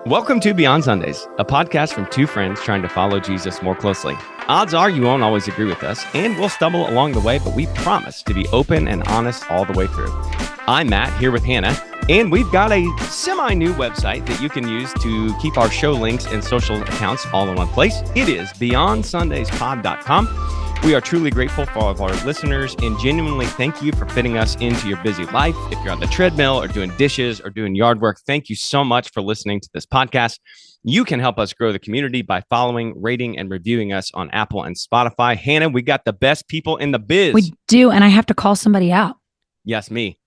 Welcome to Beyond Sundays, a podcast from two friends trying to follow Jesus more closely. Odds are you won't always agree with us, and we'll stumble along the way, but we promise to be open and honest all the way through. I'm Matt, here with Hannah, and we've got a semi-new website that you can use to keep our show links and social accounts all in one place. It is beyondsundays.pod.com. We are truly grateful for all of our listeners and genuinely thank you for fitting us into your busy life. If you're on the treadmill or doing dishes or doing yard work, thank you so much for listening to this podcast. You can help us grow the community by following, rating, and reviewing us on Apple and Spotify. Hannah, we got the best people in the biz. We do, and I have to call somebody out. Yes, me.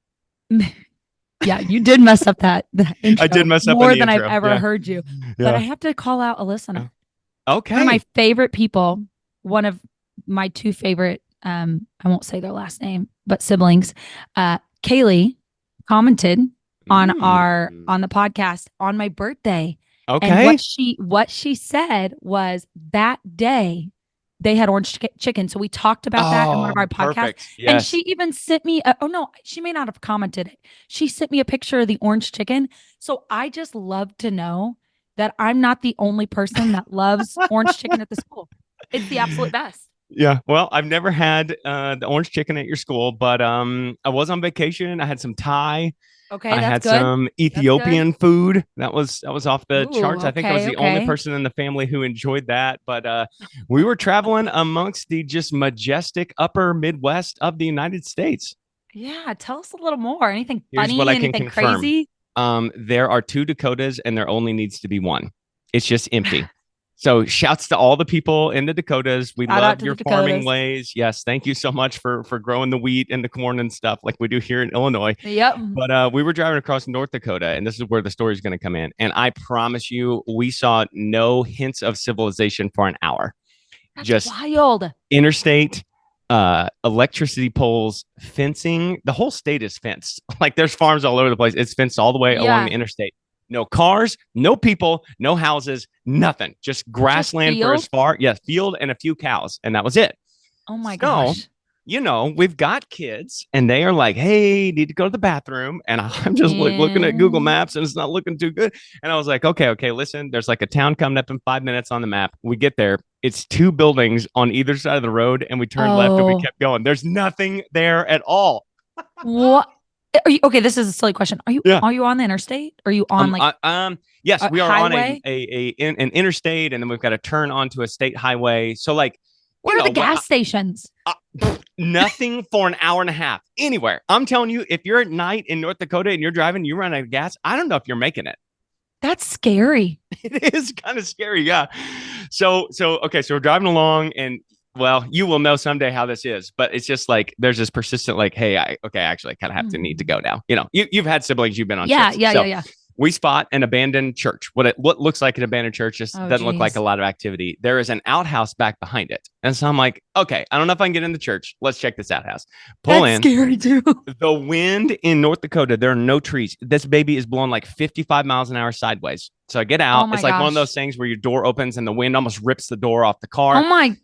Yeah, you did mess up that intro. I did mess up more in the than intro. I've ever heard you. But I have to call out a listener. Okay. One of my favorite people, one of my two favorite, I won't say their last name, but siblings, Kaylee commented on the podcast on my birthday. Okay. And what she said was that day they had orange chicken. So we talked about that in one of our podcasts. Perfect. Yes. And she even sent me, she may not have commented it. She sent me a picture of the orange chicken. So I just love to know that I'm not the only person that loves orange chicken at the school. It's the absolute best. Yeah. Well, I've never had the orange chicken at your school, but I was on vacation. I had some Thai. Okay, I had some Ethiopian food. That was off the charts. I think I was the only person in the family who enjoyed that. But we were traveling amongst the just majestic upper Midwest of the United States. Yeah, tell us a little more. Anything Here's funny? what I can anything confirm. crazy? There are 2 Dakotas, and there only needs to be 1. It's just empty. So shouts to all the people in the Dakotas. We love your farming ways. Yes. Thank you so much for growing the wheat and the corn and stuff like we do here in Illinois. Yep. But we were driving across North Dakota, and this is where the story is going to come in. And I promise you, we saw no hints of civilization for an hour. That's just wild. Interstate, electricity poles, fencing. The whole state is fenced. Like there's farms all over the place. It's fenced all the way along the interstate. No cars, no people, no houses, nothing. Just grassland for as far. Yes, field and a few cows. And that was it. Oh my gosh. You know, we've got kids and they are like, hey, need to go to the bathroom. And I'm just looking at Google Maps and it's not looking too good. And I was like, okay, listen, there's like a town coming up in 5 minutes on the map. We get there. It's 2 buildings on either side of the road. And we turned left and we kept going. There's nothing there at all. What? Are you okay? This is a silly question. Are you on the interstate? Are you on yes, we are highway? on an interstate, and then we've got to turn onto a state highway. So like, where are the gas stations? Nothing for an hour and a half anywhere. I'm telling you, if you're at night in North Dakota and you're driving, you run out of gas. I don't know if you're making it. That's scary. It is kind of scary, yeah. So we're driving along and. Well, you will know someday how this is, but it's just like there's this persistent like, hey, actually, I kind of have to need to go now. You know, you've had siblings, you've been on. Yeah. We spot an abandoned church. What looks like an abandoned church just doesn't look like a lot of activity. There is an outhouse back behind it, and so I'm like, okay, I don't know if I can get in the church. Let's check this outhouse. That's scary too. The wind in North Dakota, there are no trees. This baby is blowing like 55 miles an hour sideways. So I get out. It's like one of those things where your door opens and the wind almost rips the door off the car. Oh my.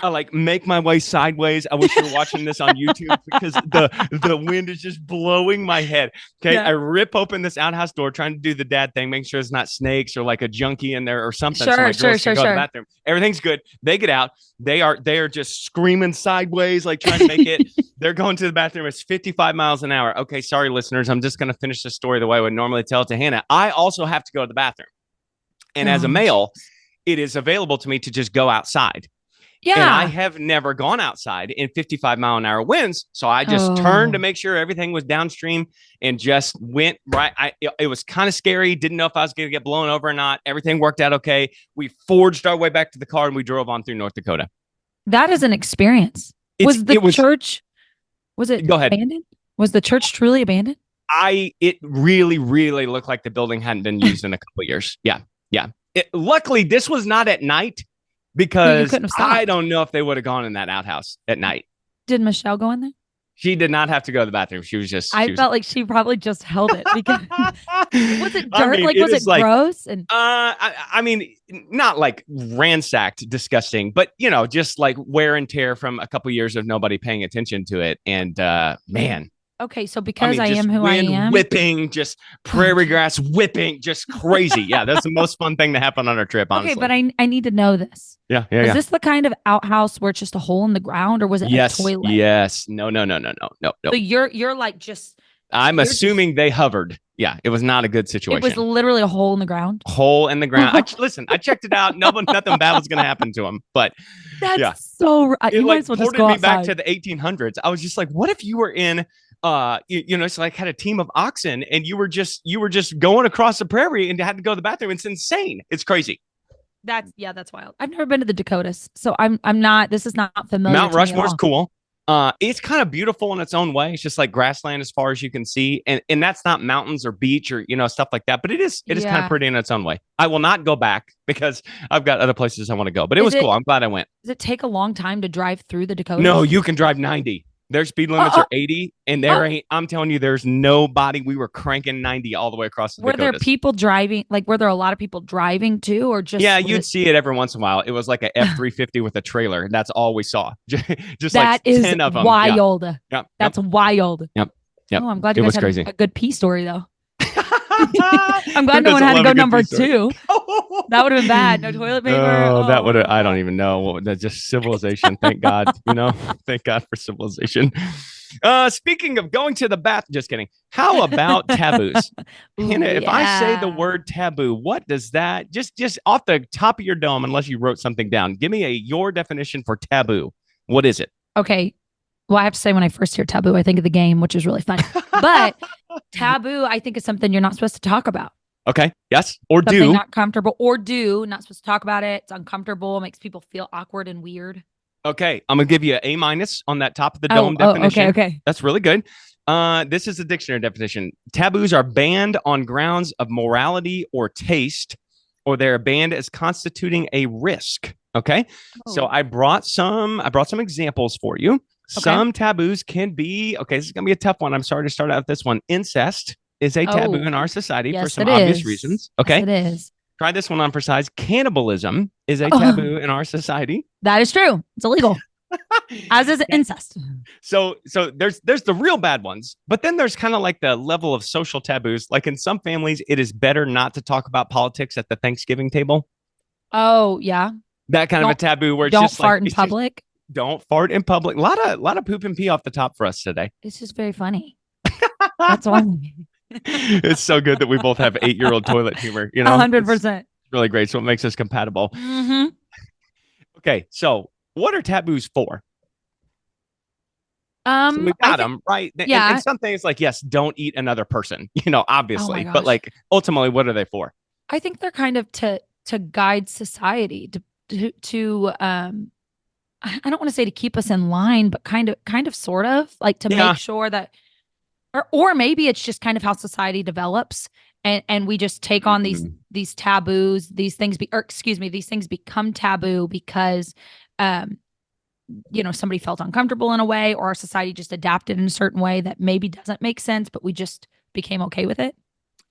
I like make my way sideways. I wish you were watching this on YouTube because the wind is just blowing my head. Okay. Yeah. I rip open this outhouse door, trying to do the dad thing, make sure it's not snakes or like a junkie in there or something. Sure. To the bathroom. Everything's good. They get out. They are just screaming sideways, like trying to make it. They're going to the bathroom. It's 55 miles an hour. Okay. Sorry, listeners. I'm just going to finish the story the way I would normally tell it to Hannah. I also have to go to the bathroom. And as a male, it is available to me to just go outside. Yeah. And I have never gone outside in 55 mile an hour winds. So I just turned to make sure everything was downstream and just went right. It was kind of scary. Didn't know if I was going to get blown over or not. Everything worked out okay. We forged our way back to the car and we drove on through North Dakota. That is an experience. Was it Go ahead. Abandoned? Was the church truly abandoned? It really, really looked like the building hadn't been used in a couple of years. Yeah. Luckily, this was not at night. Because I don't know if they would have gone in that outhouse at night. Did Michelle go in there? She did not have to go to the bathroom. She was just. I felt like she probably just held it because was it dirt? Was it gross? And I mean, not like ransacked, disgusting, but just like wear and tear from a couple years of nobody paying attention to it. And man, Okay, so I because mean, I just am who I wind am. whipping, just prairie grass whipping, just crazy. Yeah, that's the most fun thing to happen on our trip, Okay, honestly. but I need to know this. Yeah, yeah, Was yeah. this the kind of outhouse where it's just a hole in the ground, or was it a Yes, toilet? yes. No, no, no, no, no, no, no. So you're like just I'm you're just assuming they hovered. Yeah, it was not a good it was situation. literally a hole in the ground. Hole in the ground. Listen, I checked it out. Nothing bad was going to happen to him. But That's yeah, so it you might like as well just ported go me back outside. to the 1800s. I was just like, what if you were in, it's like had a team of oxen and you were just going across the prairie and had to go to the bathroom. It's insane. It's crazy. That's wild. I've never been to the Dakotas, so I'm not. This is not familiar Mount to me at Rushmore's all. cool. It's kind of beautiful in its own way. It's just like grassland as far as you can see, and that's not mountains or beach or stuff like that. But it is kind of Yeah. pretty in its own way. I will not go back because I've got other places I want to go. But it Is was it cool. I'm glad I went. does it take a long time to drive through the No, Dakotas? you can drive 90. Their speed limits Oh, are 80, and oh, I'm telling you, there's nobody. We were cranking 90 all the way across the were there Dakotas. people driving? Like, were there a lot of people driving too, or Yeah, just was you'd it? see it every once in a while. It was like a F-350 with a trailer, and that's all we saw. Just like That is 10 of them. Yeah. wild. Yep. Yep. That's wild. Yep. Yep. Oh, I'm glad It you guys was had crazy. a good pee story though. I'm Who glad no one doesn't had to love go a good number peace story? 2. That would have been bad. No toilet paper. Oh, that would have, I don't Oh. even know. That's just civilization. Thank God, thank God for civilization. Speaking of going to the bath, just kidding. How about taboos? Hannah, Ooh, if I say the yeah. word taboo, what does that just off the top of your dome, unless you wrote something down, give me your definition for taboo. What is it? Okay. Well, I have to say, when I first hear taboo, I think of the game, which is really fun. But taboo, I think, is something you're not supposed to talk about. Okay. Yes. Or Something do. not comfortable, or do not supposed to talk about it. It's uncomfortable, makes people feel awkward and weird. Okay. I'm gonna give you an A minus on that top of the Oh, dome oh, definition. okay. That's really good. This is a dictionary definition. Taboos are banned on grounds of morality or taste, or they're banned as constituting a risk. Okay. So Oh, I brought some examples for you. okay. Some taboos can be, okay, this is gonna be a tough one. I'm sorry to start out with this one. Incest is a taboo in our Oh, society for yes, some it obvious is. reasons. Yes, Okay. it is. Try this one on for size. Cannibalism is a Oh, taboo in our society. that is true. It's illegal, as is incest. So there's the real bad ones, but then there's kind of like the level of social taboos. Like in some families, it is better not to talk about politics at the Thanksgiving table. Oh, yeah. That kind of a Don't taboo where it's don't just like fart in public. don't fart in public. A lot of poop and pee off the top for us today. It's just very funny. That's why. It's so good that we both have 8-year-old toilet humor. A hundred It's percent. really great. So it makes us compatible. Mm-hmm. Okay, so what are taboos for? So we I got think them right, yeah. and some things like yes, don't eat another person. Oh my Obviously, but gosh. like ultimately, what are they for? I think they're kind of to guide society to I don't want to say to keep us in line, but kind of sort of like to Yeah. make sure that or maybe it's just kind of how society develops, and we just take on Mhm. these taboos, these things be or excuse me, these things become taboo because um somebody felt uncomfortable in a way, or our society just adapted in a certain way that maybe doesn't make sense, but we just became okay with it.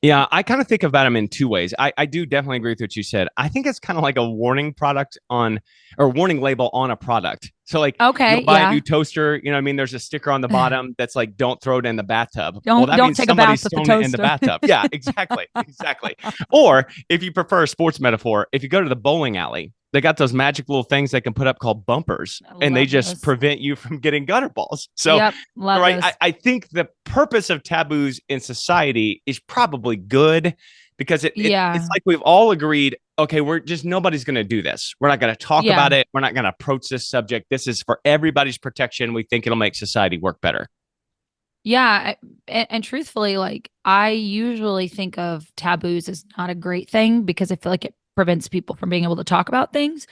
Yeah, I kind of think about them in two ways. I do definitely agree with what you said. I think it's kind of like a warning product on or warning label on a product. So like you'll Okay, buy a yeah. new toaster, what I mean? There's a sticker on the bottom that's like, don't throw it in the bathtub. Well, Don't that don't means take a somebody's bath with the thrown it in the toaster. bathtub. Yeah, exactly. Exactly. Or if you prefer a sports metaphor, if you go to the bowling alley, they got those magic little things they can put up called bumpers, I and they love just those. prevent you from getting gutter balls. So Yep, love right, those. I think the purpose of taboos in society is probably good because it's Yeah. like we've all agreed, okay, we're just nobody's going to do this. We're not going to talk Yeah. about it. We're not going to approach this subject. This is for everybody's protection. We think it'll make society work better. Yeah, and truthfully, like I usually think of taboos as not a great thing because I feel like it prevents people from being able to talk about things.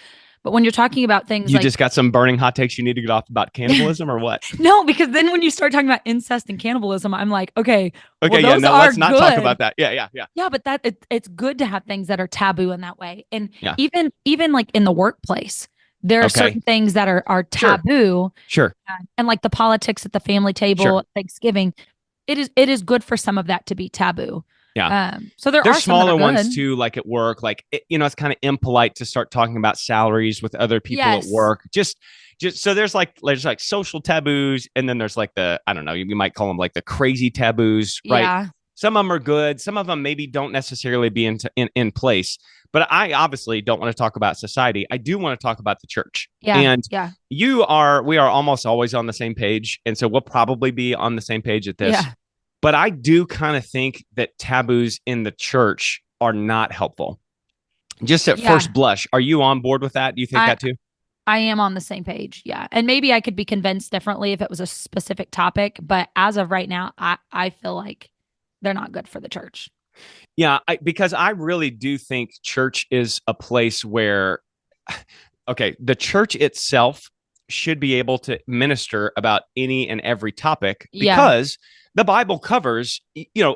But when you're talking about things You like just got some burning hot takes you need to get off about cannibalism or what? no, because then when you start talking about incest and cannibalism, I'm like, okay, well, Okay, yeah, those no, are let's not talk good. about that. Yeah. Yeah, but it's good to have things that are taboo in that way. And Yeah. even like in the workplace, there are Okay. certain things that are Sure. taboo. Sure. And like the politics at the family table Sure. at Thanksgiving, it is good for some of that to be taboo. Yeah. So there There's are some that smaller are ones good. too, like at work. Like it's kind of impolite to start talking about salaries with other people at Yes. work. Just just so there's like social taboos, and then there's like the, I don't know, you might call them like the crazy taboos, right? Yeah. Some of them are good, some of them maybe don't necessarily be in place. But I obviously don't want to talk about society. I do want to talk about the church. Yeah. And Yeah. we are almost always on the same page. And so we'll probably be on the same page at this. Yeah. But I do kind of think that taboos in the church are not helpful. Just at Yeah. first blush, are you on board with that? Do you think I that too? I am on the same page. Yeah. And maybe I could be convinced differently if it was a specific topic, but as of right now, I feel like they're not good for the church. Yeah, because I really do think church is a place where, okay, the church itself should be able to minister about any and every topic Yeah. because the Bible covers,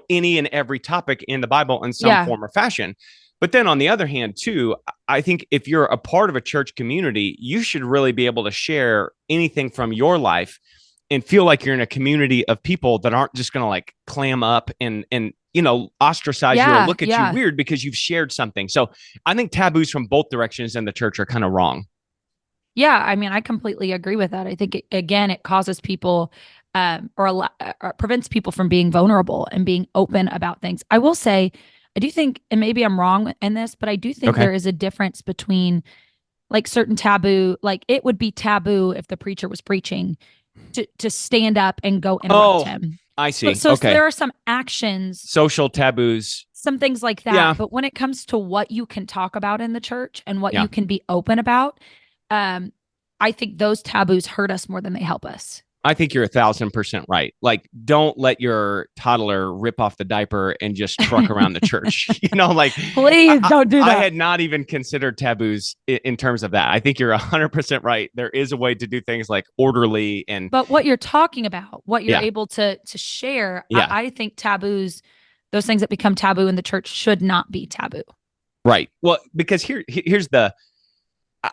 any and every topic in the Bible in some Yeah. form or fashion. But then on the other hand, too, I think if you're a part of a church community, you should really be able to share anything from your life and feel like you're in a community of people that aren't just going to like clam up and ostracize you or Yeah. look at you Yeah. weird because you've shared something. So I think taboos from both directions in the church are kind of wrong. Yeah, I mean, I completely agree with that. I think again, it causes people, or prevents people from being vulnerable and being open about things. I will say, I do think, and maybe I'm wrong in this, but I do think Okay. there is a difference between like certain taboo. Like it would be taboo if the preacher was preaching to stand up and go interrupt Oh, him. I So, see. so Okay. there are some actions, Social taboos. some things like Yeah. that. But when it comes to what you can talk about in the church and what Yeah. you can be open about, um, I think those taboos hurt us more than they help us. I think you're 1,000% right. Like, don't let your toddler rip off the diaper and just truck around the church. Like Please don't do I that. had not even considered taboos in terms of that. I think you're 100% right. There is a way to do things like orderly and But what you're talking about, what you're yeah, able to share, yeah, I think taboos, those things that become taboo in the church should not be taboo. right. Well, because here's the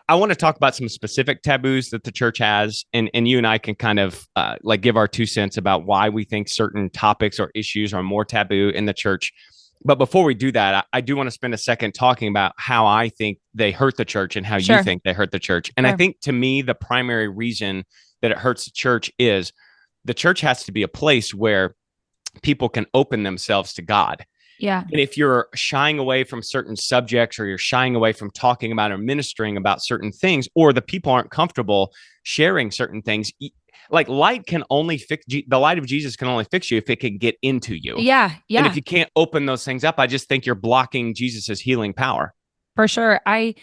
I want to talk about some specific taboos that the church has, and you and I can kind of like give our 2 cents about why we think certain topics or issues are more taboo in the church. But before we do that, I do want to spend a second talking about how I think they hurt the church and how you Sure. think they hurt the church. And I Sure. think to me, the primary reason that it hurts the church is the church has to be a place where people can open themselves to God. Yeah. And if you're shying away from certain subjects or you're shying away from talking about or ministering about certain things, or the people aren't comfortable sharing certain things, like light can only fix the light of Jesus can only fix you if it can get into you. Yeah. And Yeah. if you can't open those things up, I just think you're blocking Jesus's healing power. For sure. I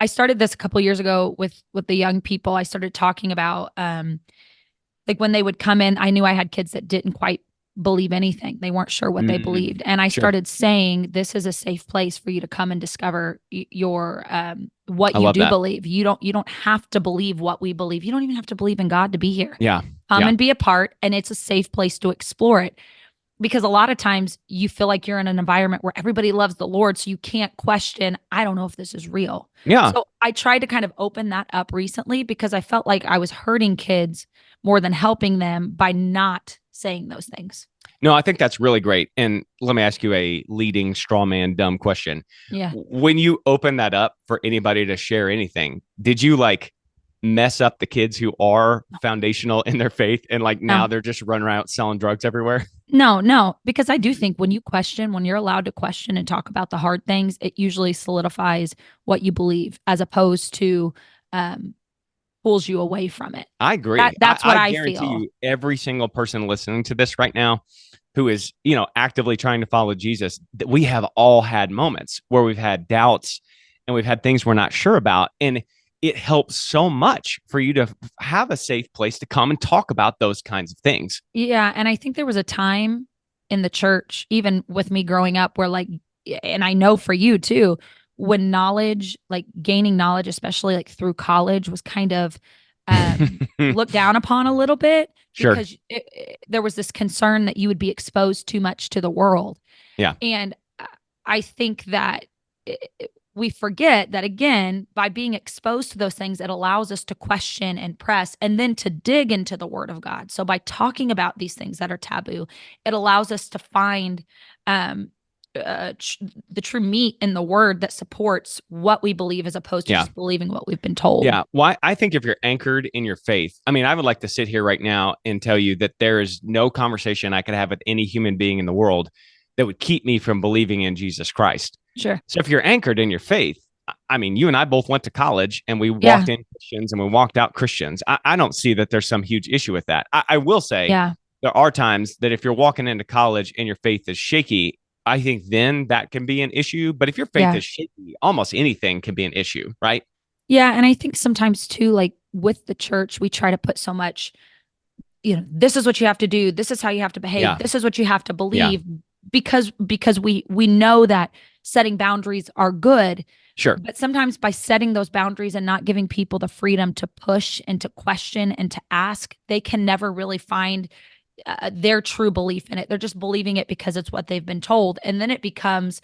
started this a couple years ago with the young people. I started talking about like when they would come in, I knew I had kids that didn't quite believe anything. They weren't sure what they believed. And I Sure. started saying, this is a safe place for you to come and discover your what I you love do that. believe. You don't have to believe what we believe. You don't even have to believe in God to be here. Yeah. Come Yeah. and be a part, and it's a safe place to explore it. Because a lot of times you feel like you're in an environment where everybody loves the Lord, so you can't question, I don't know if this is real. Yeah. So I tried to kind of open that up recently because I felt like I was hurting kids more than helping them by not saying those things. No, I think that's really great. And let me ask you a leading straw man dumb question. Yeah. When you open that up for anybody to share anything, did you like mess up the kids who are foundational in their faith and like now No. they're just running around selling drugs everywhere? No, because I do think when you question, when you're allowed to question and talk about the hard things, it usually solidifies what you believe as opposed to pulls you away from it. I agree. That's what I guarantee feel. you, every single person listening to this right now who is, actively trying to follow Jesus, that we have all had moments where we've had doubts and we've had things we're not sure about. And it helps so much for you to have a safe place to come and talk about those kinds of things. Yeah. And I think there was a time in the church, even with me growing up, where like, and I know for you too, when knowledge, like gaining knowledge, especially like through college, was kind of looked down upon a little bit Sure. because there was this concern that you would be exposed too much to the world. Yeah. And I think that we forget that, again, by being exposed to those things, it allows us to question and press and then to dig into the word of God. So by talking about these things that are taboo, it allows us to find the true meat in the word that supports what we believe as opposed to Yeah. just believing what we've been told. Yeah. Well, I think if you're anchored in your faith, I mean, I would like to sit here right now and tell you that there is no conversation I could have with any human being in the world that would keep me from believing in Jesus Christ. Sure. So if you're anchored in your faith, I mean, you and I both went to college and we Yeah. walked in Christians and we walked out Christians. I don't see that there's some huge issue with that. I will say Yeah. there are times that if you're walking into college and your faith is shaky, I think then that can be an issue. But if your faith Yeah. is shaky, almost anything can be an issue, right? Yeah. And I think sometimes too, like with the church, we try to put so much, this is what you have to do. This is how you have to behave. Yeah. This is what you have to believe because we know that setting boundaries are good. Sure. But sometimes by setting those boundaries and not giving people the freedom to push and to question and to ask, they can never really find their true belief in it. They're just believing it because it's what they've been told. And then it becomes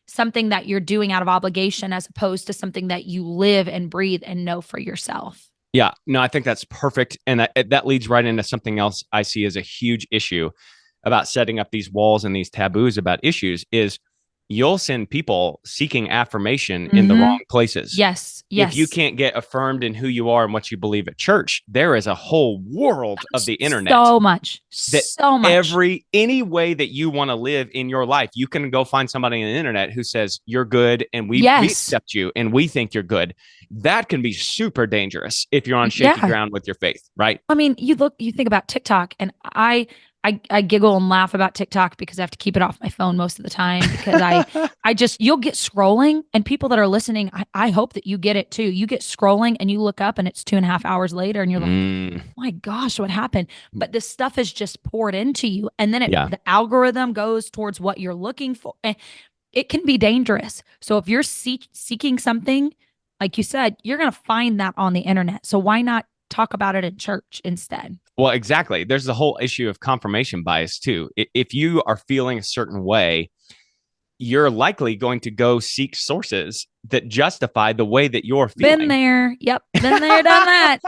something that you're doing out of obligation as opposed to something that you live and breathe and know for yourself. Yeah, no, I think that's perfect. And that leads right into something else I see as a huge issue about setting up these walls and these taboos about issues is you'll send people seeking affirmation in the wrong places. Yes. If you can't get affirmed in who you are and what you believe at church, there is a whole world of the internet. So much. Any way that you want to live in your life, you can go find somebody on the internet who says you're good and we accept you and we think you're good. That can be super dangerous if you're on shaky ground with your faith, right? I mean, you think about TikTok, and I giggle and laugh about TikTok because I have to keep it off my phone most of the time because you'll get scrolling, and people that are listening, I hope that you get it too. You get scrolling and you look up and it's 2.5 hours later and you're like, oh my gosh, what happened? But this stuff is just poured into you. And then the algorithm goes towards what you're looking for. It can be dangerous. So if you're seeking something, like you said, you're going to find that on the internet. So why not talk about it in church instead? Well, exactly. There's the whole issue of confirmation bias too. If you are feeling a certain way, you're likely going to go seek sources that justify the way that you're feeling. Been there. Yep. Been there, done that.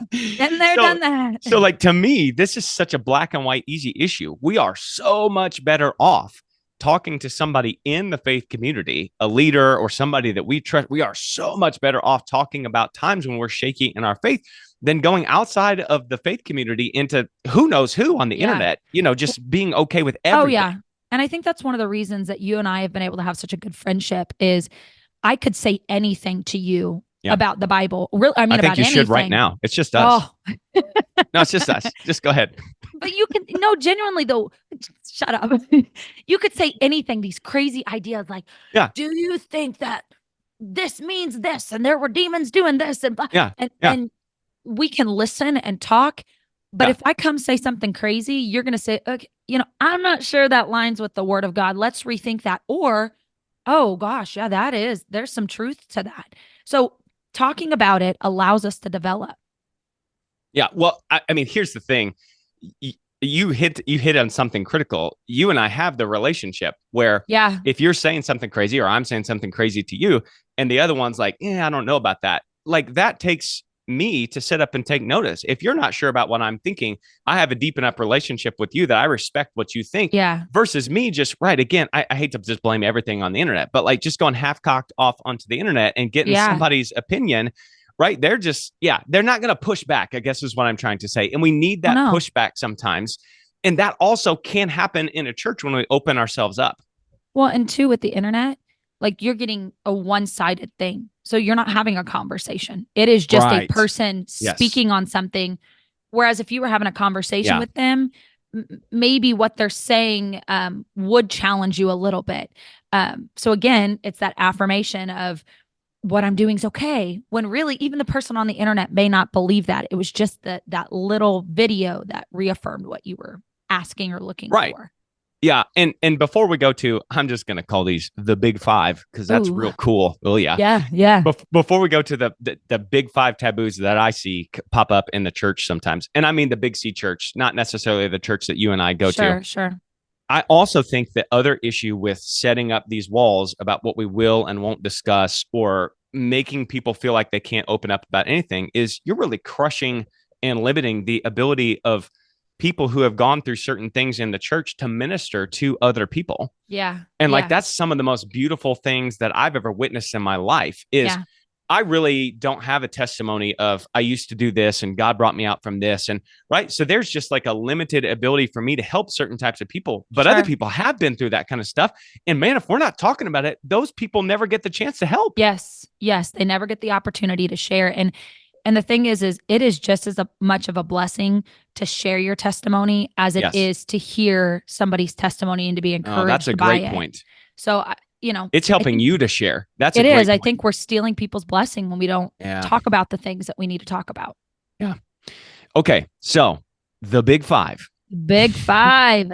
Been there, done that. So like, to me, this is such a black and white, easy issue. We are so much better off talking to somebody in the faith community, a leader or somebody that we trust. We are so much better off talking about times when we're shaky in our faith than going outside of the faith community into who knows who on the internet, just being okay with everything. Oh, yeah. And I think that's one of the reasons that you and I have been able to have such a good friendship is I could say anything to you about the Bible. Really, I think you should right now. It's just us. Oh. No, it's just us. Just go ahead. But you can, no, genuinely though, shut up. You could say anything, these crazy ideas like, do you think that this means this and there were demons doing this? And and we can listen and talk. But if I come say something crazy, you're going to say, okay, I'm not sure that lines with the word of God. Let's rethink that. Or, oh gosh, there's some truth to that. So talking about it allows us to develop. Yeah. Well, I mean, here's the thing. You hit on something critical. You and I have the relationship where if you're saying something crazy or I'm saying something crazy to you and the other one's like, I don't know about that. Like that takes me to sit up and take notice. If you're not sure about what I'm thinking, I have a deep enough relationship with you that I respect what you think versus me just again, I hate to just blame everything on the internet, but like just going half cocked off onto the internet and getting somebody's opinion, right? They're just, they're not going to push back, I guess is what I'm trying to say. And we need that pushback sometimes. And that also can happen in a church when we open ourselves up. Well, and two, with the internet, like you're getting a one-sided thing. So you're not having a conversation. It is just a person speaking on something. Whereas if you were having a conversation with them, maybe what they're saying would challenge you a little bit. So again, it's that affirmation of what I'm doing is okay. When really, even the person on the internet may not believe that. It was just that little video that reaffirmed what you were asking or looking for. Yeah. And before we go to, I'm just going to call these the big five because that's real cool. Oh, yeah. Yeah. Before we go to the big five taboos that I see pop up in the church sometimes, and I mean the Big C church, not necessarily the church that you and I go to. Sure. I also think the other issue with setting up these walls about what we will and won't discuss or making people feel like they can't open up about anything is you're really crushing and limiting the ability of people who have gone through certain things in the church to minister to other people. Yeah. And like, Yeah. that's some of the most beautiful things that I've ever witnessed in my life is Yeah. I really don't have a testimony of I used to do this and God brought me out from this. And right. So there's just like a limited ability for me to help certain types of people, but other Sure. people have been through that kind of stuff. And man, if we're not talking about it, those people never get the chance to help. Yes. Yes. They never get the opportunity to share. And the thing is it is just as much of a blessing to share your testimony as it Yes. is to hear somebody's testimony and to be encouraged. Oh, that's a by great it. point. So, it's helping you to share. That's it a great is. I point. think we're stealing people's blessing when we don't talk about the things that we need to talk about. Yeah. Okay. So the big five. Big five.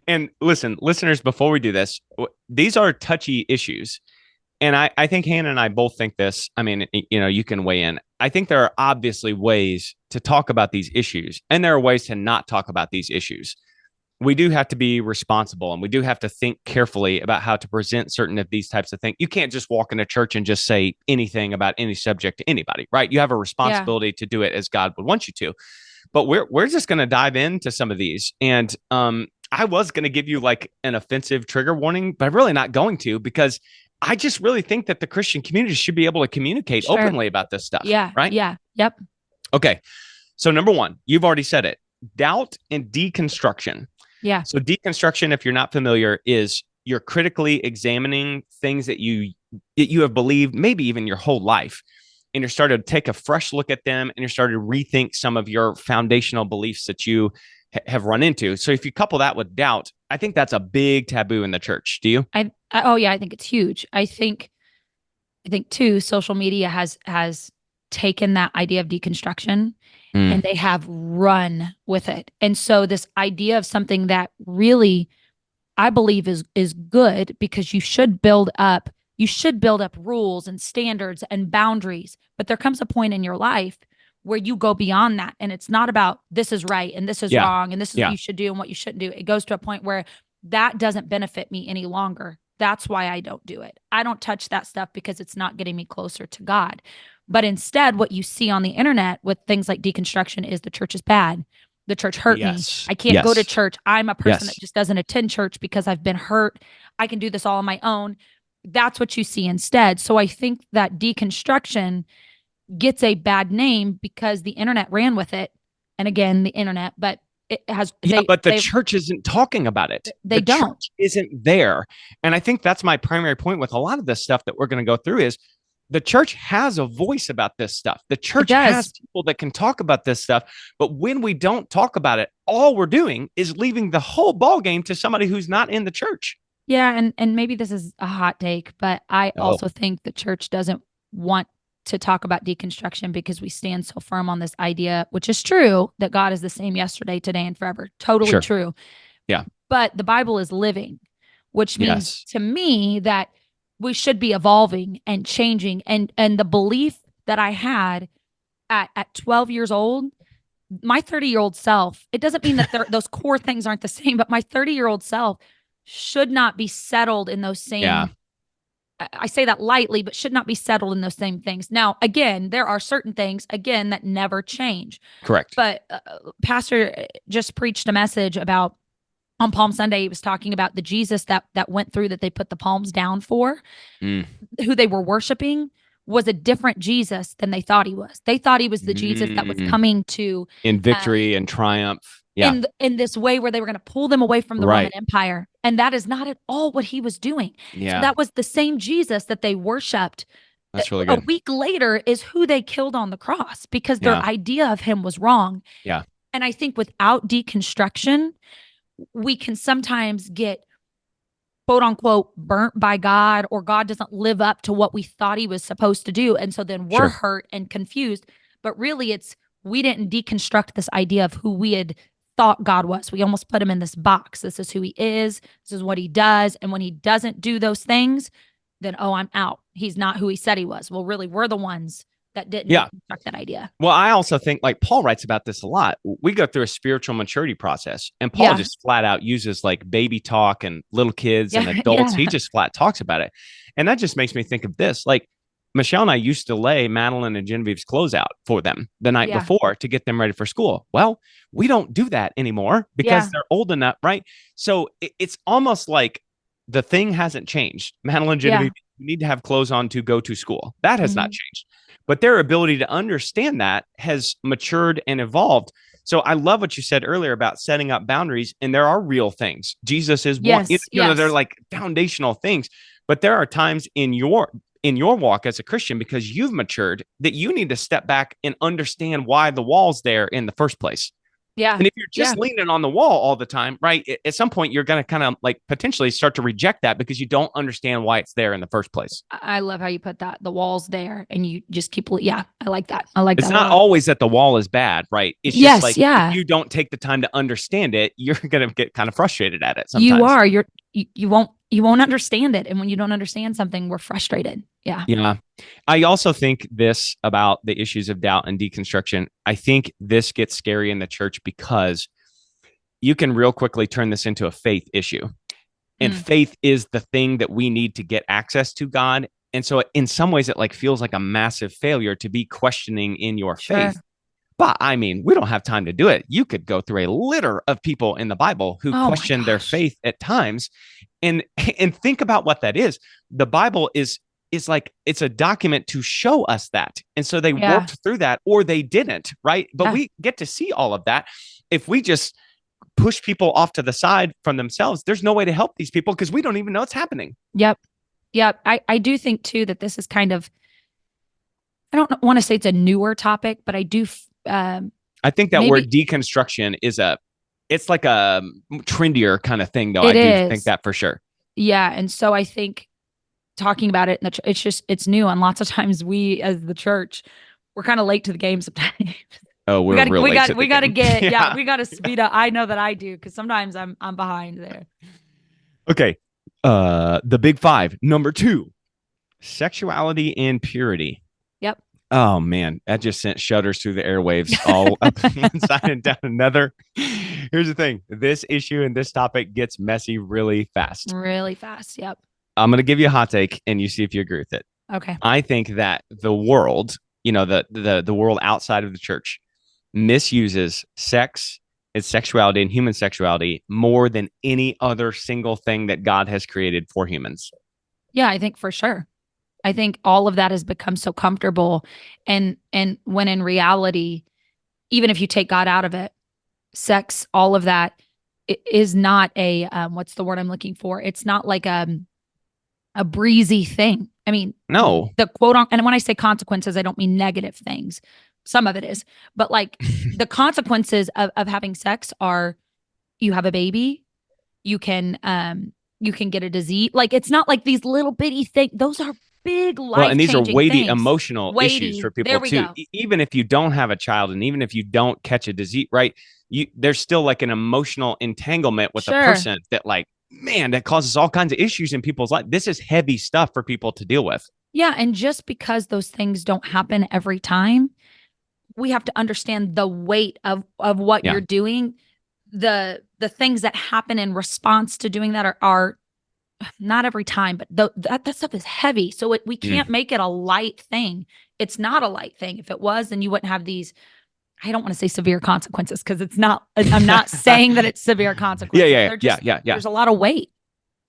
And listen, listeners, before we do this, these are touchy issues. And I think Hannah and I both think this. I mean, you can weigh in. I think there are obviously ways to talk about these issues, and there are ways to not talk about these issues. We do have to be responsible, and we do have to think carefully about how to present certain of these types of things. You can't just walk into church and just say anything about any subject to anybody, right? You have a responsibility to do it as God would want you to. But we're just going to dive into some of these. And I was going to give you like an offensive trigger warning, but I'm really not going to, because I just really think that the Christian community should be able to communicate openly about this stuff. Yeah. Right. Yeah. Yep. Okay. So number one, you've already said it, doubt and deconstruction. Yeah. So deconstruction, if you're not familiar, is you're critically examining things that you have believed maybe even your whole life. And you're starting to take a fresh look at them, and you're starting to rethink some of your foundational beliefs that you have run into. So if you couple that with doubt, I think that's a big taboo in the church. Do you? Oh yeah, I think it's huge. I think too, social media has taken that idea of deconstruction and they have run with it. And so this idea of something that really I believe is good, because you should build up rules and standards and boundaries, but there comes a point in your life where you go beyond that, and it's not about this is right and this is wrong and this is what you should do and what you shouldn't do. It goes to a point where that doesn't benefit me any longer. That's why I don't do it. I don't touch that stuff because it's not getting me closer to God. But instead, what you see on the internet with things like deconstruction is the church is bad. The church hurt me. I can't go to church. I'm a person that just doesn't attend church because I've been hurt. I can do this all on my own. That's what you see instead. So I think that deconstruction gets a bad name because the internet ran with it. And again, the internet, but it has. But the church isn't talking about it. They don't. Church isn't there. And I think that's my primary point with a lot of this stuff that we're going to go through is the church has a voice about this stuff. The church has people that can talk about this stuff. But when we don't talk about it, all we're doing is leaving the whole ball game to somebody who's not in the church. Yeah. And maybe this is a hot take, but I also think the church doesn't want to talk about deconstruction because we stand so firm on this idea, which is true, that God is the same yesterday, today, and forever. Totally true. Yeah. But the Bible is living, which means to me that we should be evolving and changing. And the belief that I had at 12 years old, my 30-year-old self, it doesn't mean that those core things aren't the same, but my 30-year-old self should not be settled in those same, I say that lightly, but should not be settled in those same things. Now, again, there are certain things, again, that never change. Correct. But Pastor just preached a message about, on Palm Sunday, he was talking about the Jesus that went through, that they put the palms down for, who they were worshiping, was a different Jesus than they thought he was. They thought he was the Jesus that was coming to in victory and triumph. In this way where they were going to pull them away from the Roman Empire. And that is not at all what he was doing. Yeah. So that was the same Jesus that they worshiped. That's really good. A week later is who they killed on the cross because their idea of him was wrong. Yeah. And I think without deconstruction, we can sometimes get quote unquote burnt by God, or God doesn't live up to what we thought he was supposed to do. And so then we're hurt and confused. But really we didn't deconstruct this idea of who we had thought God was. We almost put him in this box. This is who he is. This is what he does. And when he doesn't do those things, then, I'm out. He's not who he said he was. Well, really, we're the ones that didn't deconstruct that idea. Well, I also think, like, Paul writes about this a lot. We go through a spiritual maturity process, and Paul just flat out uses like baby talk and little kids and adults. He just flat talks about it. And that just makes me think of this. Like, Michelle and I used to lay Madeline and Genevieve's clothes out for them the night Yeah. before to get them ready for school. Well, we don't do that anymore because Yeah. they're old enough, right? So it's almost like the thing hasn't changed. Madeline and Yeah. Genevieve need to have clothes on to go to school. That has not Mhm. changed. But their ability to understand that has matured and evolved. So I love what you said earlier about setting up boundaries, and there are real things. Jesus is one, Yes. they're Yes. like foundational things. But there are times in your walk as a Christian, because you've matured, that you need to step back and understand why the wall's there in the first place. Yeah. And if you're Yeah. just leaning on the wall all the time, right, at some point you're going to kind of like potentially start to reject that because you don't understand why it's there in the first place. I love how you put that. The wall's there and you just keep, yeah, I like that. I like It's that a not lot. always that the wall is bad, right? It's just Yes. like Yeah. if you don't take the time to understand it, you're going to get kind of frustrated at it You sometimes. are. You won't understand it. And when you don't understand something, we're frustrated. Yeah. Yeah. I also think this about the issues of doubt and deconstruction. I think this gets scary in the church because you can real quickly turn this into a faith issue. And faith is the thing that we need to get access to God. And so in some ways it like feels like a massive failure to be questioning in your faith. But I mean, we don't have time to do it. You could go through a litter of people in the Bible who question their faith at times and think about what that is. The Bible is like it's a document to show us that. And so they worked through that or they didn't, right? But we get to see all of that. If we just push people off to the side from themselves, there's no way to help these people because we don't even know it's happening. Yep. I do think too that this is kind of, I don't want to say it's a newer topic, but I do. I think that word deconstruction it's like a trendier kind of thing, though. I do think that for sure. Yeah. And so I think talking about it, it's new. And lots of times we, as the church, we're kind of late to the game sometimes. Oh, we got to get, we got to speed up. I know that I do, because sometimes I'm behind there. Okay. The big five. Number 2, sexuality and purity. Yep. Oh man, that just sent shudders through the airwaves all up one side and down another. Here's the thing. This issue and this topic gets messy really fast. Really fast. Yep. I'm going to give you a hot take and you see if you agree with it. Okay. I think that the world, the world outside of the church misuses sex and sexuality and human sexuality more than any other single thing that God has created for humans. Yeah, I think for sure. I think all of that has become so comfortable. And when in reality, even if you take God out of it, sex, all of that is not a, what's the word I'm looking for? It's not like a breezy thing. I mean, no, the quote on, and when I say consequences, I don't mean negative things. Some of it is, but like the consequences of having sex are you have a baby, you can get a disease. Like, it's not like these little bitty things. Those are big life. Well, and these are weighty things. Emotional issues for people too. Even if you don't have a child and even if you don't catch a disease, right? There's still like an emotional entanglement with a person that like, man, that causes all kinds of issues in people's life. This is heavy stuff for people to deal with. Yeah. And just because those things don't happen every time, we have to understand the weight of what you're doing. The things that happen in response to doing that are not every time, but that stuff is heavy. So we can't make it a light thing. It's not a light thing. If it was, then you wouldn't have these, I don't want to say severe consequences, because it's not, I'm not saying that it's severe consequences. Yeah. There's a lot of weight.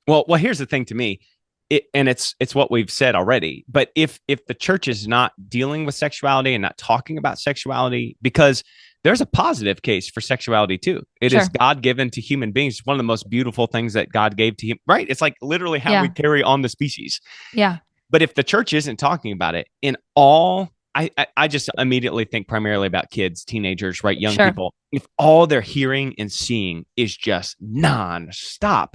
Well, here's the thing to me, it's what we've said already. But if the church is not dealing with sexuality and not talking about sexuality, because there's a positive case for sexuality too. It is God given to human beings. It's one of the most beautiful things that God gave to him, right? It's like literally how we carry on the species. Yeah. But if the church isn't talking about it in all, I just immediately think primarily about kids, teenagers, right? Young people. If all they're hearing and seeing is just nonstop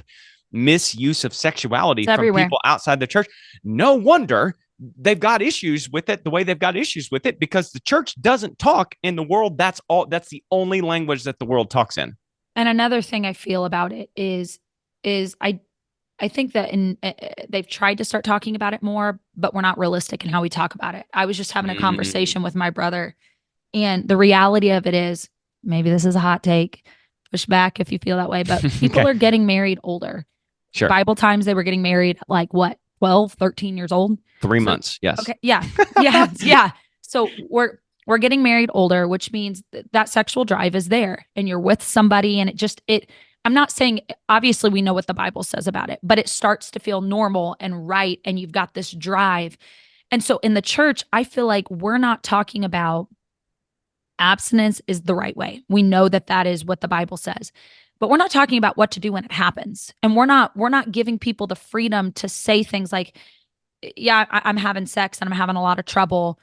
misuse of sexuality from people outside the church, no wonder they've got issues with it the way they've got issues with it, because the church doesn't talk in the world. That's the only language that the world talks in. And another thing I feel about it is I think that they've tried to start talking about it more, but we're not realistic in how we talk about it. I was just having a conversation with my brother, and the reality of it is, maybe this is a hot take, push back if you feel that way, but people are getting married older. Sure. Bible times, they were getting married like what, 12, 13 years old. 3 So, months. Yes. okay. Yeah. Yeah. Yeah. So we're getting married older, which means that sexual drive is there and you're with somebody and I'm not saying, obviously we know what the Bible says about it, but it starts to feel normal and right. And you've got this drive. And so in the church, I feel like we're not talking about abstinence is the right way. We know that that is what the Bible says. But we're not talking about what to do when it happens. And we're not giving people the freedom to say things like, yeah, I'm having sex and I'm having a lot of trouble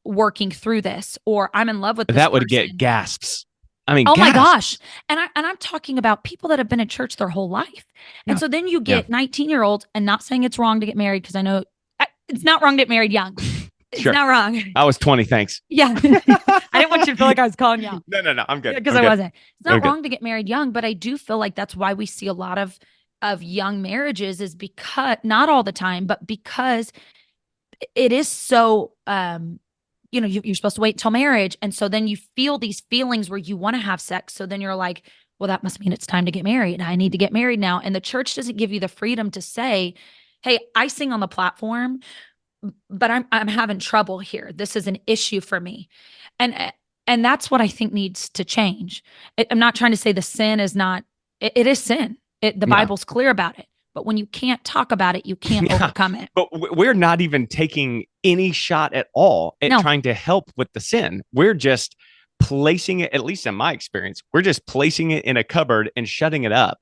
working through this, or I'm in love with this That would person. get gasps. I mean, Oh my gasps. gosh. And I'm talking about people that have been in church their whole life. And Yeah. so then you get 19-year-olds, and not saying it's wrong to get married, because I know it's not wrong to get married young. It's Sure. not wrong. I was 20, thanks. Yeah. I didn't want you to feel like I was calling you out. No, I'm good. Because I wasn't. It's not wrong to get married young, but I do feel like that's why we see a lot of young marriages, is because, not all the time, but because it is so you're supposed to wait till marriage. And so then you feel these feelings where you want to have sex. So then you're like, well, that must mean it's time to get married. I need to get married now. And the church doesn't give you the freedom to say, hey, I sing on the platform, but I'm having trouble here. This is an issue for me. And that's what I think needs to change. I'm not trying to say the sin is not, it is sin. The Bible's clear about it. But when you can't talk about it, you can't overcome it. But we're not even taking any shot at all at trying to help with the sin. We're just placing it, at least in my experience, we're just placing it in a cupboard and shutting it up.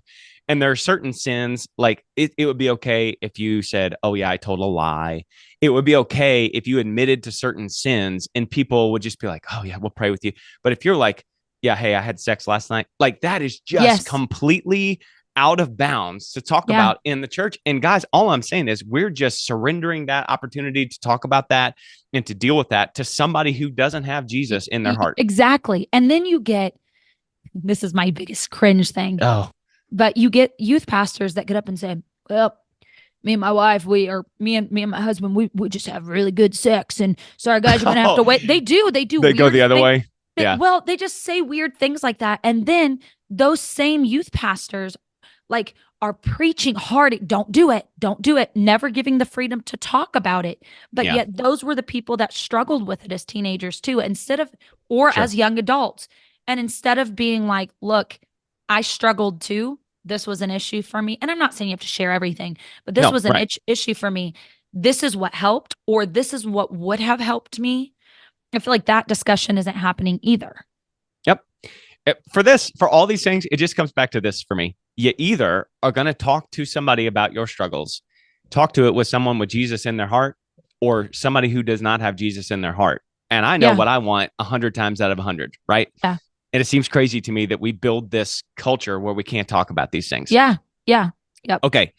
And there are certain sins, like it would be okay if you said, oh yeah, I told a lie. It would be okay if you admitted to certain sins and people would just be like, oh yeah, we'll pray with you. But if you're like, yeah, hey, I had sex last night, like that is just completely out of bounds to talk about in the church. And guys, all I'm saying is we're just surrendering that opportunity to talk about that and to deal with that to somebody who doesn't have Jesus in their heart. Exactly. And then you get, this is my biggest cringe thing. Oh, but you get youth pastors that get up and say, well, me and my wife, me and my husband, we just have really good sex. And sorry, guys, you're going to have to wait. They do. They go the other way. Well, they just say weird things like that. And then those same youth pastors like are preaching hard. Don't do it. Don't do it. Never giving the freedom to talk about it. But yet those were the people that struggled with it as teenagers too, as young adults. And instead of being like, look, I struggled too. This was an issue for me. And I'm not saying you have to share everything, but this was an issue for me. This is what helped, or this is what would have helped me. I feel like that discussion isn't happening either. Yep. For all these things, it just comes back to this for me. You either are going to talk to somebody about your struggles, talk to it with someone with Jesus in their heart, or somebody who does not have Jesus in their heart. And I know what I want 100 times out of 100, right? Yeah. And it seems crazy to me that we build this culture where we can't talk about these things. Yeah. Yeah. Yep. Okay.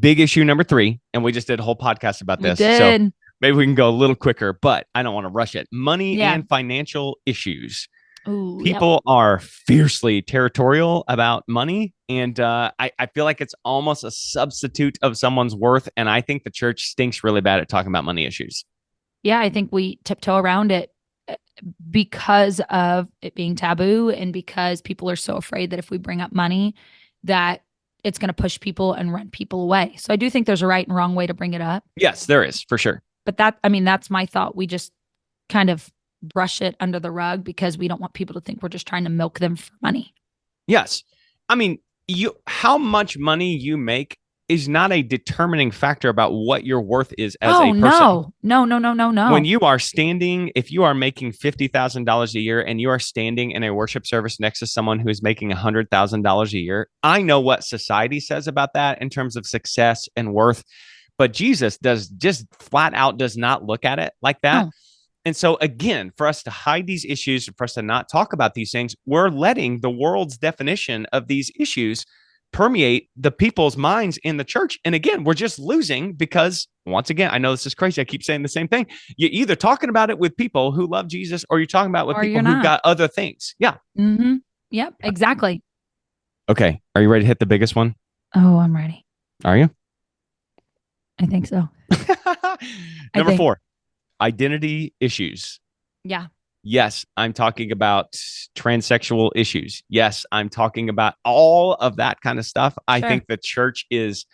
Big issue number 3. And we just did a whole podcast about this. We did. So maybe we can go a little quicker, but I don't want to rush it. Money and financial issues. Ooh, People are fiercely territorial about money. And I feel like it's almost a substitute of someone's worth. And I think the church stinks really bad at talking about money issues. Yeah. I think we tiptoe around it because of it being taboo, and because people are so afraid that if we bring up money, that it's going to push people and run people away. So I do think there's a right and wrong way to bring it up. Yes, there is, for sure. But that's my thought. We just kind of brush it under the rug because we don't want people to think we're just trying to milk them for money. Yes. I mean, how much money you make is not a determining factor about what your worth is as a person. No. When you are standing, if you are making $50,000 a year and you are standing in a worship service next to someone who is making $100,000 a year, I know what society says about that in terms of success and worth, but Jesus does not look at it like that. No. And so again, for us to hide these issues, for us to not talk about these things, we're letting the world's definition of these issues permeate the people's minds in the church. And again, we're just losing because, once again, I know this is crazy. I keep saying the same thing. You're either talking about it with people who love Jesus, or you're talking about it with people who've got other things. Yeah. Mm-hmm. Yep, exactly. Okay. Are you ready to hit the biggest one? Oh, I'm ready. Are you? I think so. Number 4, identity issues. Yeah. Yes, I'm talking about transsexual issues. Yes, I'm talking about all of that kind of stuff. I think the church is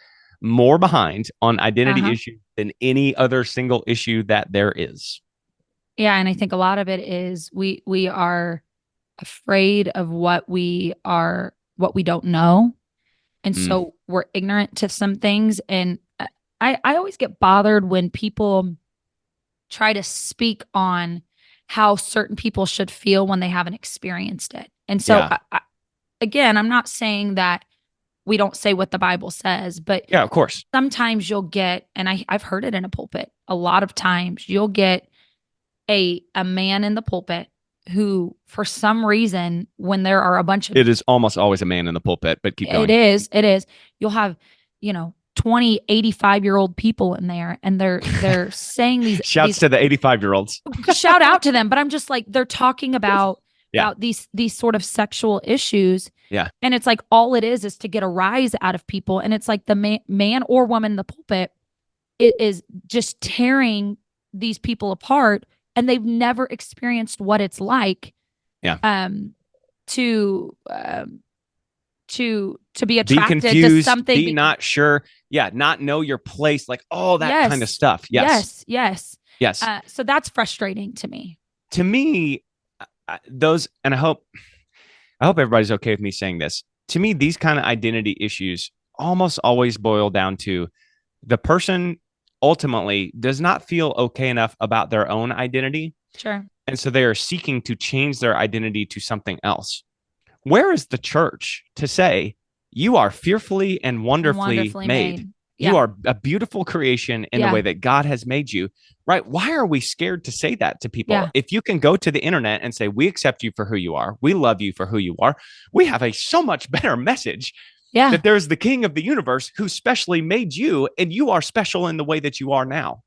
more behind on identity Uh-huh. issues than any other single issue that there is. Yeah, and I think a lot of it is we are afraid of what we don't know. And Mm, so we're ignorant to some things. And I always get bothered when people try to speak on how certain people should feel when they haven't experienced it. And so, yeah. again, I'm not saying that we don't say what the Bible says, but Yeah, of course. sometimes you'll get, and I've heard it in a pulpit, a lot of times you'll get a man in the pulpit who, for some reason, when there are a bunch of It is almost always a man in the pulpit, but keep it going. is. It is. You'll have, 20, 85-year-old people in there and they're saying Shouts these to the 85-year-olds. shout out to them, but I'm just like they're talking about Yeah. these sort of sexual issues. Yeah. And it's like all it is to get a rise out of people. And it's like the man or woman in the pulpit it is just tearing these people apart and they've never experienced what it's like Yeah. To be Be attracted to confused, something, be not sure. Yeah. Not know your place, like all that kind of stuff. Yes. Yes. So that's frustrating to me. To me, those, and I hope everybody's okay with me saying this. To me, these kind of identity issues almost always boil down to the person ultimately does not feel okay enough about their own identity. Sure. And so they are seeking to change their identity to something else. Where is the church to say, you are fearfully and wonderfully made? Yeah. You are a beautiful creation in the way that God has made you, right? Why are we scared to say that to people? Yeah. If you can go to the internet and say, we accept you for who you are, we love you for who you are, we have a so much better message. Yeah. That there's the king of the universe who specially made you, and you are special in the way that you are now.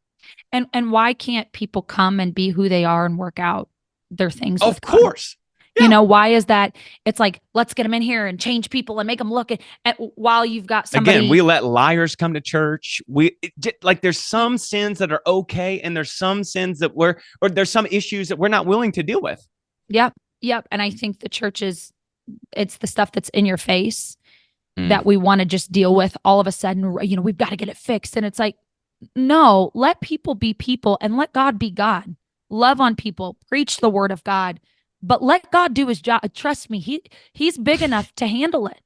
And why can't people come and be who they are and work out their things? Of course. Yeah. Why is that? It's like, let's get them in here and change people and make them look at while you've got somebody. Again, we let liars come to church. There's some sins that are okay, and there's some sins that or there's some issues that we're not willing to deal with. Yep. And I think the church it's the stuff that's in your face that we want to just deal with all of a sudden, we've got to get it fixed. And it's like, no, let people be people and let God be God. Love on people, preach the word of God, but let God do his job. Trust me, he's big enough to handle it.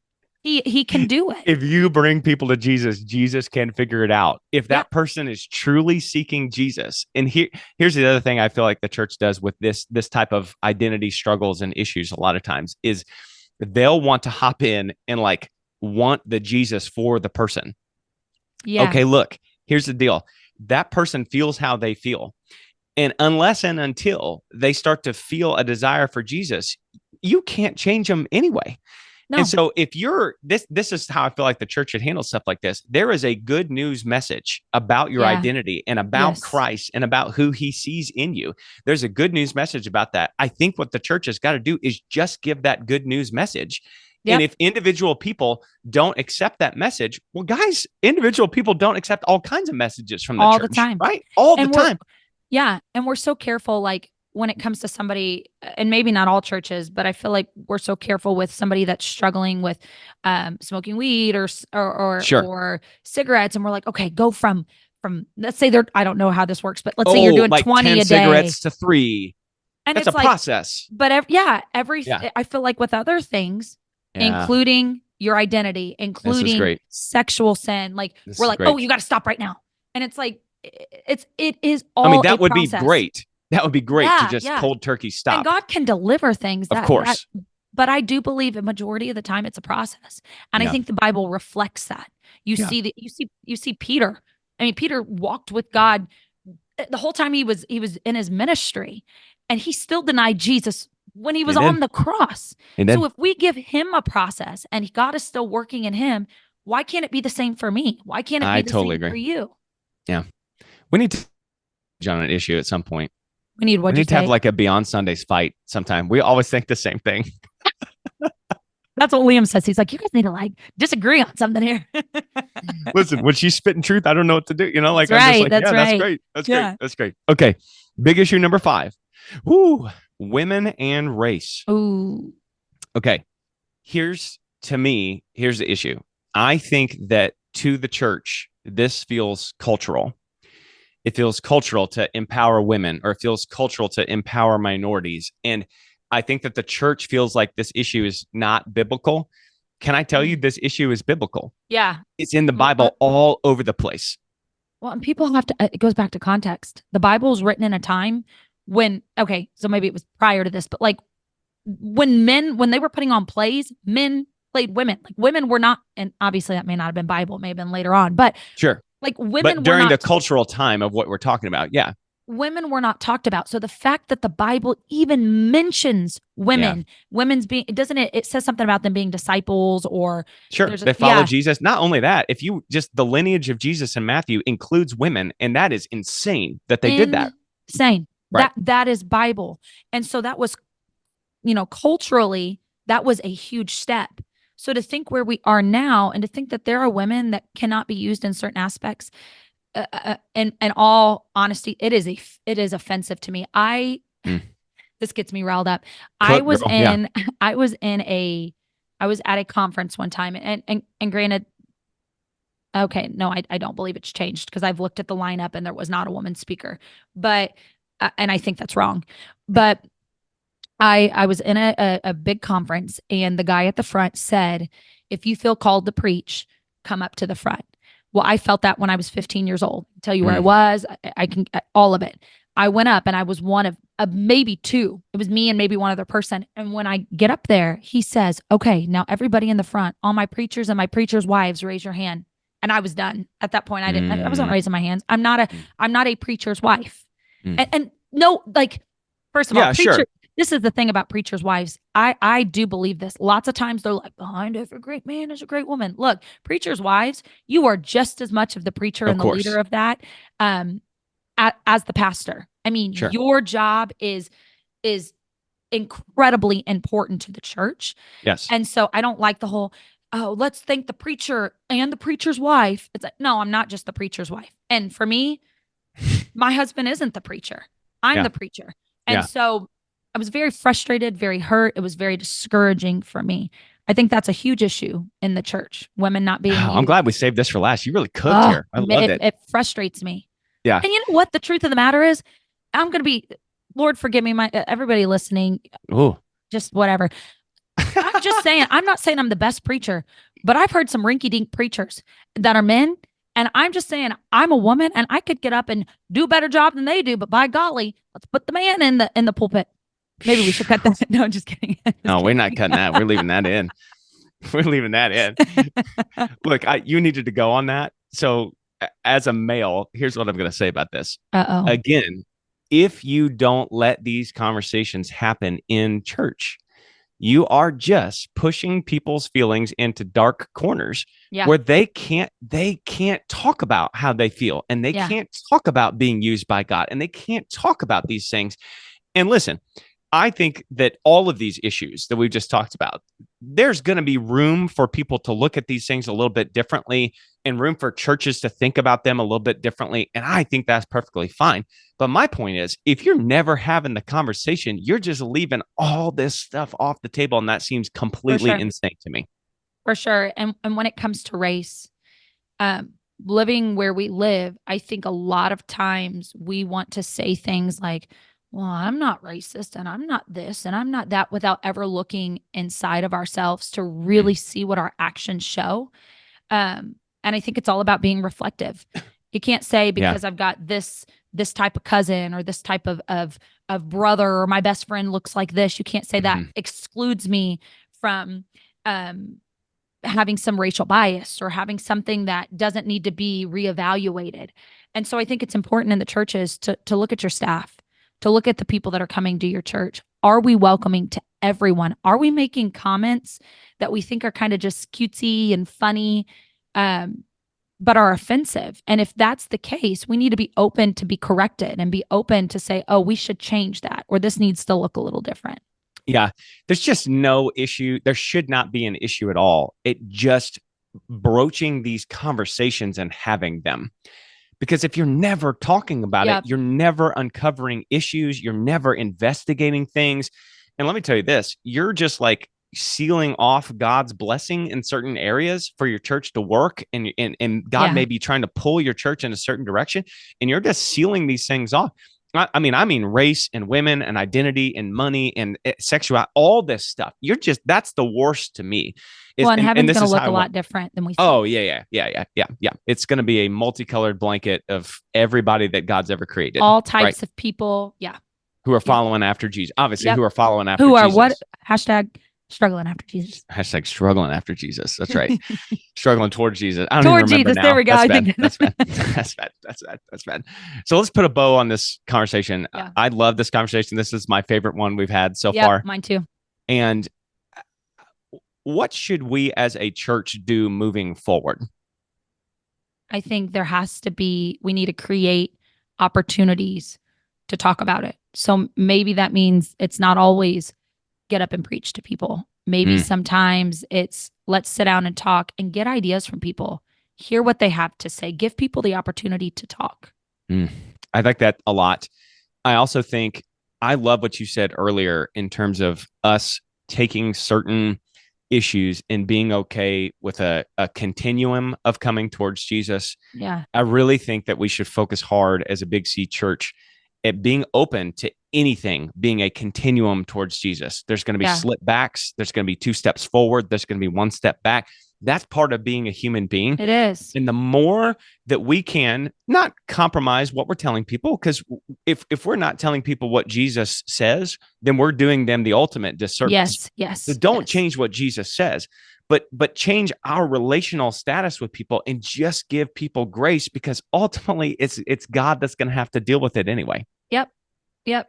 He can do it. If you bring people to Jesus, Jesus can figure it out. If that person is truly seeking Jesus, and here's the other thing I feel like the church does with this type of identity struggles and issues a lot of times is they'll want to hop in and want the Jesus for the person. Yeah. Okay, look, here's the deal. That person feels how they feel. And unless and until they start to feel a desire for Jesus, you can't change them anyway. No. And so if you're this is how I feel like the church should handle stuff like this. There is a good news message about your identity and about Christ and about who he sees in you. There's a good news message about that. I think what the church has got to do is just give that good news message. Yep. And if individual people don't accept that message, well, guys, individual people don't accept all kinds of messages from the all church. The time. Right? All the time. Yeah. And we're so careful, when it comes to somebody, and maybe not all churches, but I feel like we're so careful with somebody that's struggling with smoking weed or cigarettes. And we're like, okay, go from let's say I don't know how this works, but let's say you're doing 20 a day. Cigarettes to 3. And that's a process. But I feel like with other things, including your identity, including sexual sin, we're like, oh, you got to stop right now. And it's like, it is all that would be great. That would be great to just cold turkey stop. And God can deliver things. Of course. But I do believe a majority of the time it's a process. And I think the Bible reflects that. You see Peter. I mean, Peter walked with God the whole time he was in his ministry, and he still denied Jesus when he was on the cross. So if we give him a process and God is still working in him, why can't it be the same for me? Why can't it be the same for you? Yeah. We need to on an issue at some point. We need to have a Beyond Sundays fight sometime. We always think the same thing. That's what Liam says. He's like, you guys need to disagree on something here. Listen, when she's spitting truth, I don't know what to do. That's right. That's great. That's great. Okay. Big issue number 5. Women and race. Ooh. Okay. Here's the issue. I think that to the church, this feels cultural. It feels cultural to empower women, or it feels cultural to empower minorities. And I think that the church feels like this issue is not biblical. Can I tell you this issue is biblical? Yeah. It's in the Bible all over the place. Well, and people have to, it goes back to context. The Bible was written in a time when, okay, so maybe it was prior to this, but like when they were putting on plays, men played women. Like women were not, and obviously that may not have been Bible, it may have been later on, but sure. Like women but were during not, the cultural time of what we're talking about, yeah. Women were not talked about. So the fact that the Bible even mentions women, women's being, doesn't it? It says something about them being disciples, or sure, they follow Jesus. Not only that, if you just the lineage of Jesus in Matthew includes women, and that is insane that they did that. Insane. Right. That is Bible, and so that was, culturally, that was a huge step. So to think where we are now, and to think that there are women that cannot be used in certain aspects. In all honesty, it is offensive to me. This gets me riled up. I was at a conference one time, and granted, okay, no, I don't believe it's changed, because I've looked at the lineup and there was not a woman speaker, but and I think that's wrong. But I was in a big conference, and the guy at the front said, "If you feel called to preach, come up to the front." Well, I felt that when I was 15 years old. I'll tell you where I was. I can, all of it. I went up, and I was one of maybe two. It was me and maybe one other person. And when I get up there, he says, "Okay, now everybody in the front, all my preachers and my preachers' wives, raise your hand." And I was done at that point. I wasn't raising my hands. I'm not a preacher's wife. And no, like, first of all, preacher, sure. This is the thing about preachers' wives. I do believe this. Lots of times they're like, behind every great man is a great woman. Look, preachers' wives, you are just as much of the preacher and the leader of that as the pastor. I mean, sure. Your job is incredibly important to the church. Yes. And so I don't like the whole, oh, let's thank the preacher and the preacher's wife. It's like, no, I'm not just the preacher's wife. And for me, my husband isn't the preacher. I'm the preacher. And so I was very frustrated, very hurt. It was very discouraging for me. I think that's a huge issue in the church. Women not being. I'm glad we saved this for last. You really cooked here. I loved it. It frustrates me. Yeah. And you know what? The truth of the matter is, I'm going to be, Lord, forgive me, everybody listening. Ooh. Just whatever. I'm just saying, I'm not saying I'm the best preacher, but I've heard some rinky-dink preachers that are men. And I'm just saying, I'm a woman, and I could get up and do a better job than they do. But by golly, let's put the man in the pulpit. Maybe we should cut that. No, I'm just kidding. We're not cutting that. We're leaving that in. We're leaving that in. Look, you needed to go on that. So as a male, here's what I'm going to say about this. Again, if you don't let these conversations happen in church, you are just pushing people's feelings into dark corners where they can't talk about how they feel, and they can't talk about being used by God, and they can't talk about these things. And listen, I think that all of these issues that we've just talked about, there's going to be room for people to look at these things a little bit differently, and room for churches to think about them a little bit differently. And I think that's perfectly fine. But my point is, if you're never having the conversation, you're just leaving all this stuff off the table. And that seems completely insane to me. For sure. And when it comes to race, living where we live, I think a lot of times we want to say things like, well, I'm not racist, and I'm not this, and I'm not that, without ever looking inside of ourselves to really see what our actions show. And I think it's all about being reflective. You can't say, because I've got this type of cousin, or this type of brother, or my best friend looks like this. You can't say that excludes me from having some racial bias, or having something that doesn't need to be reevaluated. And so I think it's important in the churches to look at your staff, to look at the people that are coming to your church. Are we welcoming to everyone? Are we making comments that we think are kind of just cutesy and funny, but are offensive? And if that's the case, we need to be open to be corrected, and be open to say, oh, we should change that, or this needs to look a little different. Yeah, there's just no issue. There should not be an issue at all. It just broaching these conversations and having them. Because if you're never talking about it, you're never uncovering issues. You're never investigating things. And let me tell you this, you're just like sealing off God's blessing in certain areas for your church to work, and God may be trying to pull your church in a certain direction, and you're just sealing these things off. I mean race and women and identity and money and sexuality, all this stuff. That's the worst to me. And heaven's going to look a lot different than we think. Oh, yeah. It's going to be a multicolored blanket of everybody that God's ever created. All types of people. Yeah. Who are following after Jesus. Obviously, who are following after Jesus. Who are what? Hashtag struggling after Jesus. Hashtag struggling after Jesus. That's right. Struggling towards Jesus. I don't towards even remember Jesus. now. There we go. That's bad. That's bad. So let's put a bow on this conversation. Yeah. I love this conversation. This is my favorite one we've had so far. Mine too. And what should we as a church do moving forward? I think we need to create opportunities to talk about it. So maybe that means it's not always get up and preach to people. Maybe sometimes it's let's sit down and talk and get ideas from people, hear what they have to say, give people the opportunity to talk. I like that a lot. I also think I love what you said earlier in terms of us taking certain issues and being okay with a continuum of coming towards Jesus. Yeah. I really think that we should focus hard as a Big C church at being open to anything being a continuum towards Jesus. There's going to be slip backs. There's going to be 2 steps forward. There's going to be 1 step back. That's part of being a human being. It is. And the more that we can not compromise what we're telling people, because if we're not telling people what Jesus says, then we're doing them the ultimate disservice. Yes. So don't change what Jesus says, but change our relational status with people and just give people grace, because ultimately it's God that's going to have to deal with it anyway. Yep.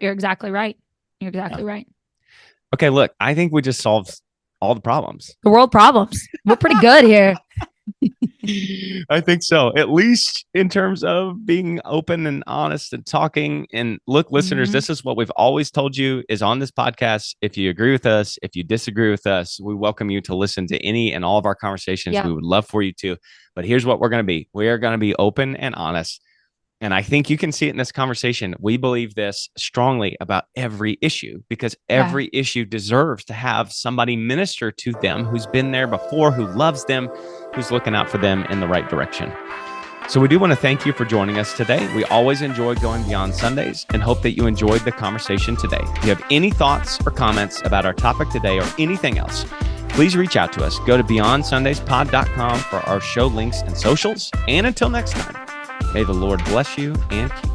You're exactly right. Right. Okay, look, I think we just solved all the problems. The world problems. We're pretty good here. I think so, at least in terms of being open and honest and talking. And look, listeners, this is what we've always told you is on this podcast. If you agree with us, if you disagree with us, we welcome you to listen to any and all of our conversations. We would love for you to. But here's what we're going to be. We are going to be open and honest. And I think you can see it in this conversation. We believe this strongly about every issue, because every issue deserves to have somebody minister to them who's been there before, who loves them, who's looking out for them in the right direction. So we do want to thank you for joining us today. We always enjoy going beyond Sundays and hope that you enjoyed the conversation today. If you have any thoughts or comments about our topic today or anything else, please reach out to us. Go to beyondsundays.pod.com for our show links and socials. And until next time, may the Lord bless you and keep you.